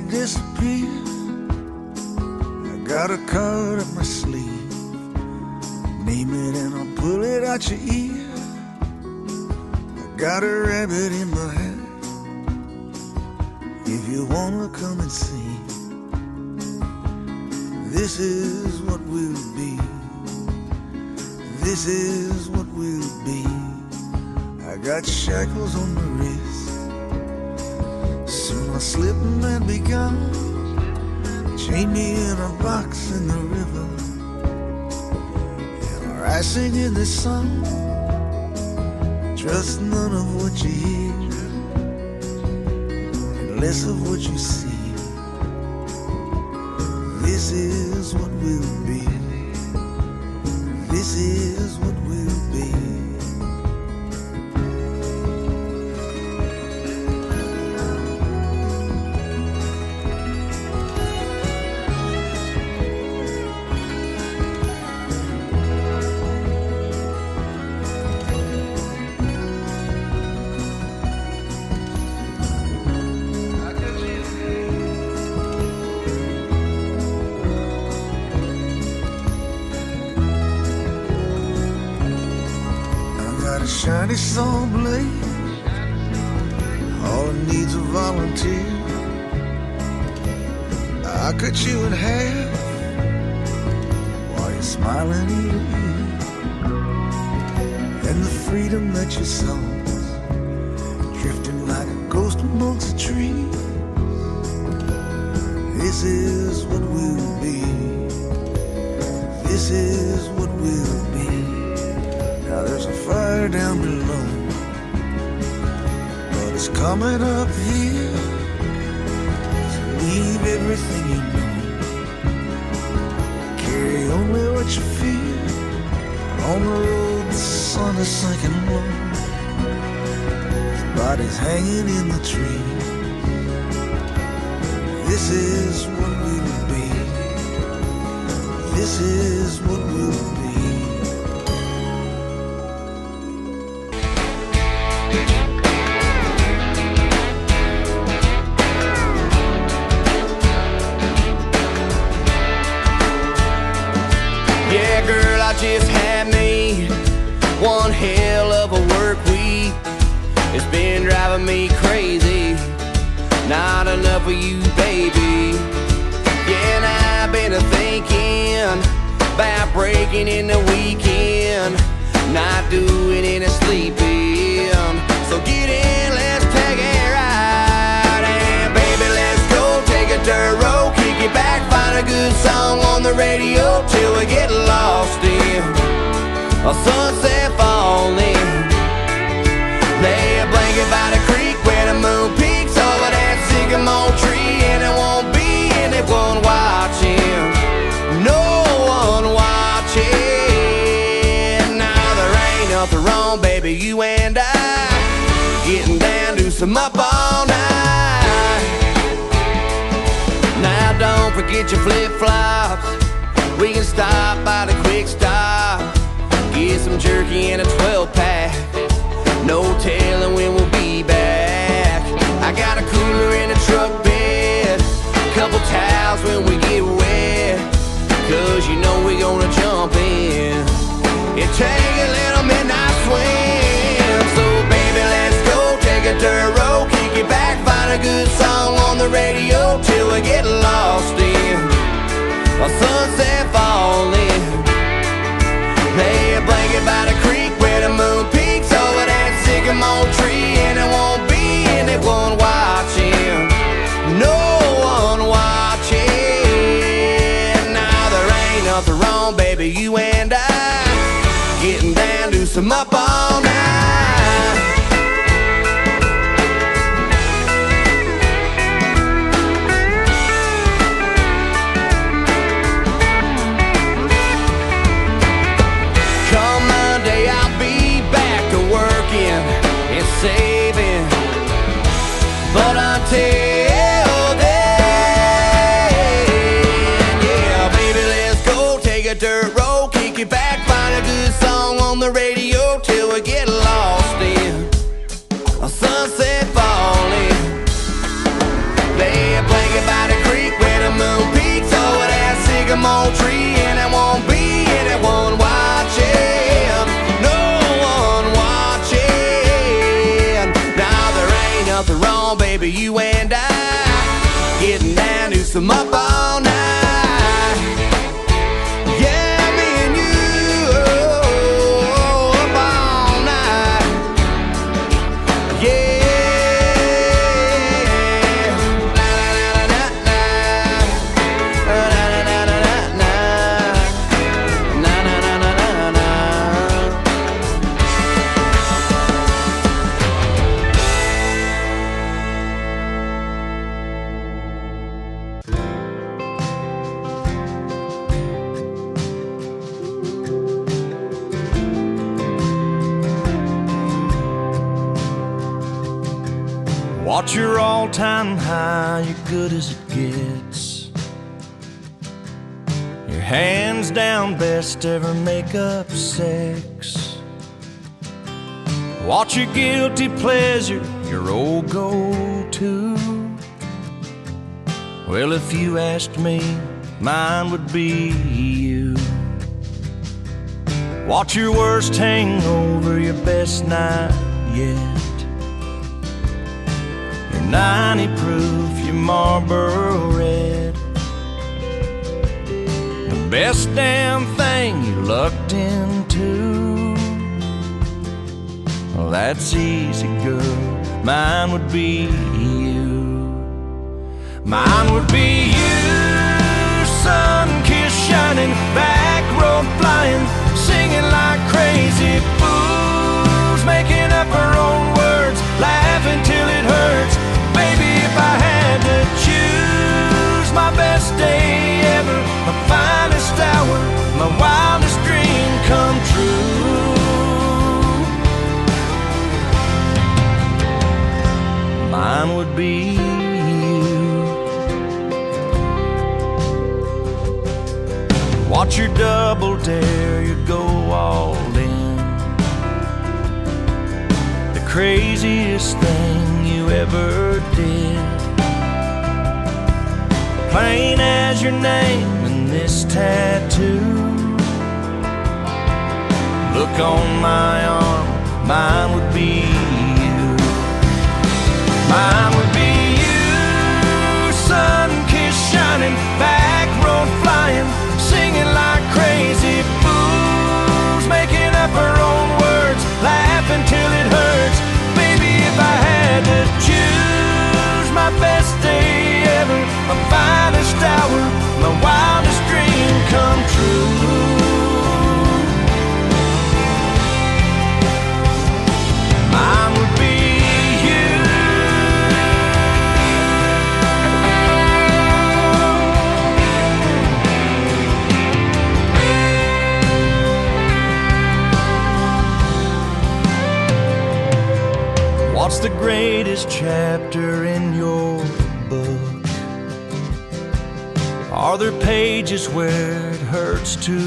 disappear. I got a card up my sleeve. Name it and I'll pull it out your ear. I got a rabbit in my hat. If you wanna come and see, this is what we'll be. This is what we'll be. I got shackles on my wrist. Soon I'll slip and be gone. Chain me in a box in the river, and I sing in this song. Trust none of what you hear, and less of what you see. This is what we'll be. This is what we'll be. Shiny saw blade, all it needs a volunteer. I cut you in half while you're smiling ear to ear. And the freedom that you saw, drifting like a ghost amongst the trees. This is what we'll be. This is what we'll be. Now there's a fire down below, but it's coming up here. So leave everything you know. Carry only what you feel. On the road the sun is sinking low. His body's hanging in the tree. This is what we will be. This is what we'll be. Yeah, girl, I just had me one hell of a work week. It's been driving me crazy. Not enough of you, baby. Yeah, and I've been thinking about breaking in the weekend, not doing any sleeping. So get in, let's take a ride. And baby, let's go take a dirt road, kick it back, find a good song on the radio till we get lost in a sunset falling. Lay a blanket by the creek where the moon peaks over that sycamore tree, and it won't be anyone watching, no one watching. Now there ain't nothing wrong, baby, you and I getting down to some up all night. Now don't forget your flip-flops. We can stop by the quick stop, get some jerky and a 12-pack. No telling when we'll be back. I got a cooler in the truck bed, couple towels when we get wet, 'cause you know we gonna jump in and take a little midnight swim. So baby, let's go take a dirt road, kick it back, find a good song on the radio till we get lost in a sunset falling. Lay a blanket by the creek where the moon peaks over that sycamore tree, and it won't be anyone watching, no one watching. Now there ain't nothing wrong, baby, you and I getting down to some up all night. Come Monday, I'll be back to working and saving, but until then, yeah, baby, let's go take a dirt road, kick it back, find a good song on the radio till we get lost. getting down to some up all night. Yeah, me and you, oh, up all night. Yeah. Watch your all-time high, you're good as it gets. Your hands down best ever make-up sex. Watch your guilty pleasure, your old go-to. Well, if you asked me, mine would be you. Watch your worst hangover, your best night yet. 90 proof, your Marlboro Red. The best damn thing you lucked into. Well, that's easy, girl. Mine would be you. Mine would be you. Sun-kissed, shining, back road flying, singing like crazy fools, making up our own words, laughing till it hurts. Baby, if I had to choose, my best day ever, my finest hour, my wildest dream come true. Mine would be you. Watch your double dare, you go all in. The craziest thing you ever did. Plain as your name and this tattoo. Look on my arm, mine would be you. Mine would be you. Sun-kissed, shining, back road flying, singing like crazy fools, making up our own words, laughing till it hurts. Baby, if I had to choose, my best day ever, my finest hour, my wildest dream come true. Mine would be you. What's the greatest chapter in your book? Are there pages where it hurts to